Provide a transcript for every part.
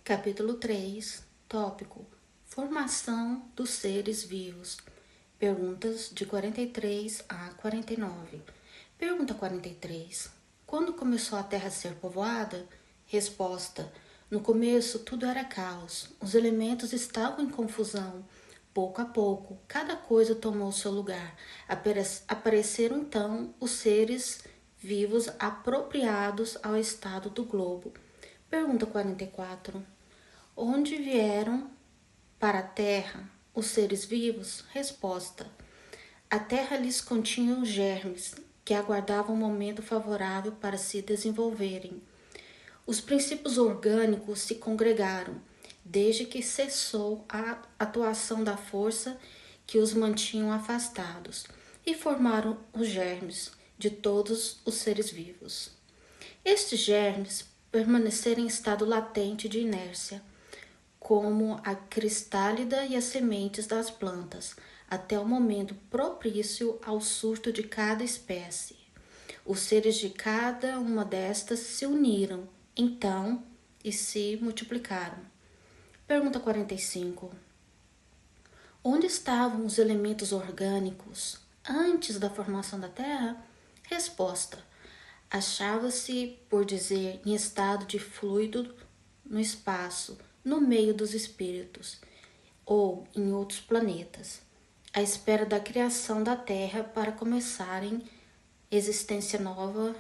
Capítulo 3, tópico: Formação dos seres vivos. Perguntas de 43 a 49. Pergunta 43. Quando começou a Terra a ser povoada? Resposta: no começo tudo era caos. Os elementos estavam em confusão. Pouco a pouco, cada coisa tomou seu lugar. Apareceram então os seres vivos apropriados ao estado do globo. Pergunta 44. Onde vieram para a terra os seres vivos? Resposta: a terra lhes continha os germes, que aguardavam um momento favorável para se desenvolverem. Os princípios orgânicos se congregaram, desde que cessou a atuação da força que os mantinham afastados, e formaram os germes de todos os seres vivos. Estes germes permaneceram em estado latente de inércia, como a cristálida e as sementes das plantas, até o momento propício ao surto de cada espécie. Os seres de cada uma destas se uniram, então, e se multiplicaram. Pergunta 45. Onde estavam os elementos orgânicos antes da formação da Terra? Resposta: achava-se, por dizer, em estado de fluido no espaço, no meio dos espíritos, ou em outros planetas, à espera da criação da Terra para começarem existência nova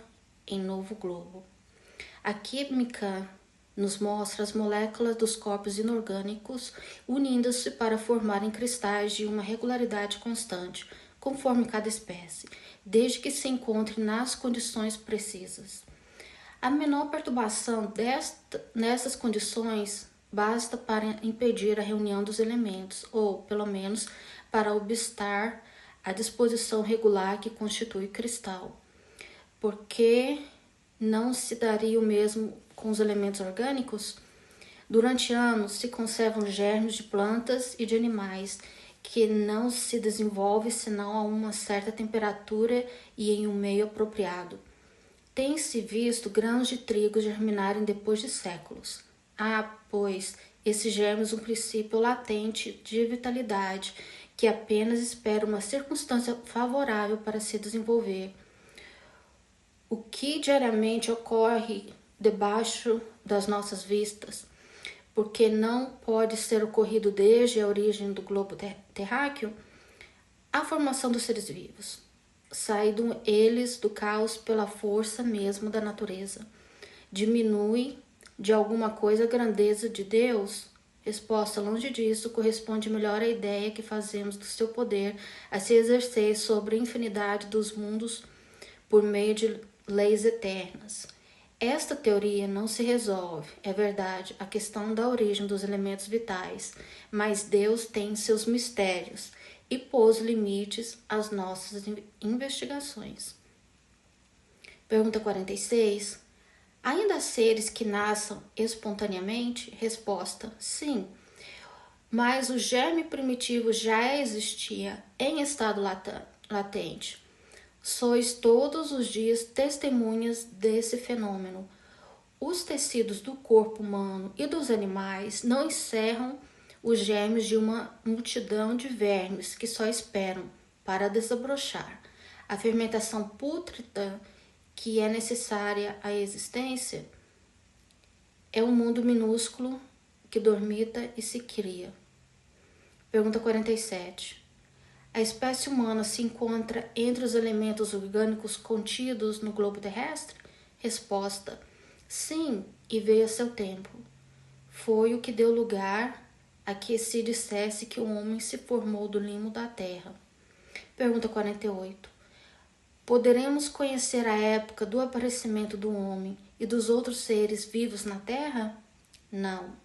em novo globo. A química nos mostra as moléculas dos corpos inorgânicos unindo-se para formarem cristais de uma regularidade constante, conforme cada espécie, desde que se encontre nas condições precisas. A menor perturbação nessas condições basta para impedir a reunião dos elementos, ou, pelo menos, para obstar a disposição regular que constitui o cristal. Porque não se daria o mesmo com os elementos orgânicos? Durante anos se conservam germes de plantas e de animais que não se desenvolvem senão a uma certa temperatura e em um meio apropriado. Tem-se visto grãos de trigo germinarem depois de séculos. Há, pois, esses germes um princípio latente de vitalidade que apenas espera uma circunstância favorável para se desenvolver. O que diariamente ocorre debaixo das nossas vistas, porque não pode ser ocorrido desde a origem do globo terráqueo, a formação dos seres vivos. Saíram eles do caos pela força mesmo da natureza. Diminui de alguma coisa a grandeza de Deus? Resposta: longe disso, corresponde melhor à ideia que fazemos do seu poder a se exercer sobre a infinidade dos mundos por meio de leis eternas. Esta teoria não se resolve, é verdade, a questão da origem dos elementos vitais, mas Deus tem seus mistérios e pôs limites às nossas investigações. Pergunta 46. Ainda há seres que nasçam espontaneamente? Resposta: sim, mas o germe primitivo já existia em estado latente. Sois todos os dias testemunhas desse fenômeno. Os tecidos do corpo humano e dos animais não encerram os germes de uma multidão de vermes que só esperam para desabrochar. A fermentação pútrida que é necessária à existência é um mundo minúsculo que dormita e se cria. Pergunta 47. A espécie humana se encontra entre os elementos orgânicos contidos no globo terrestre? Resposta: sim, e veio a seu tempo. Foi o que deu lugar a que se dissesse que o homem se formou do limo da terra. Pergunta 48. Poderemos conhecer a época do aparecimento do homem e dos outros seres vivos na terra? Não.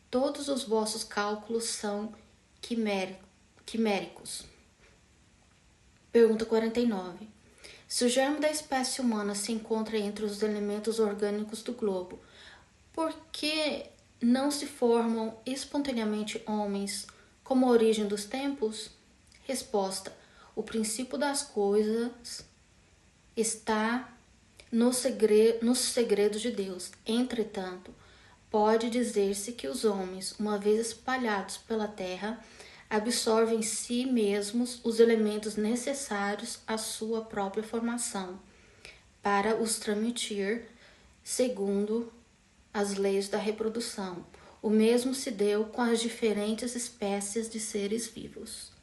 Todos os vossos cálculos são quiméricos. Pergunta 49. Se o germe da espécie humana se encontra entre os elementos orgânicos do globo, por que não se formam espontaneamente homens como a origem dos tempos? Resposta: o princípio das coisas está nos segredos de Deus. Entretanto, pode dizer-se que os homens, uma vez espalhados pela terra, absorvem em si mesmos os elementos necessários à sua própria formação, para os transmitir segundo as leis da reprodução. O mesmo se deu com as diferentes espécies de seres vivos.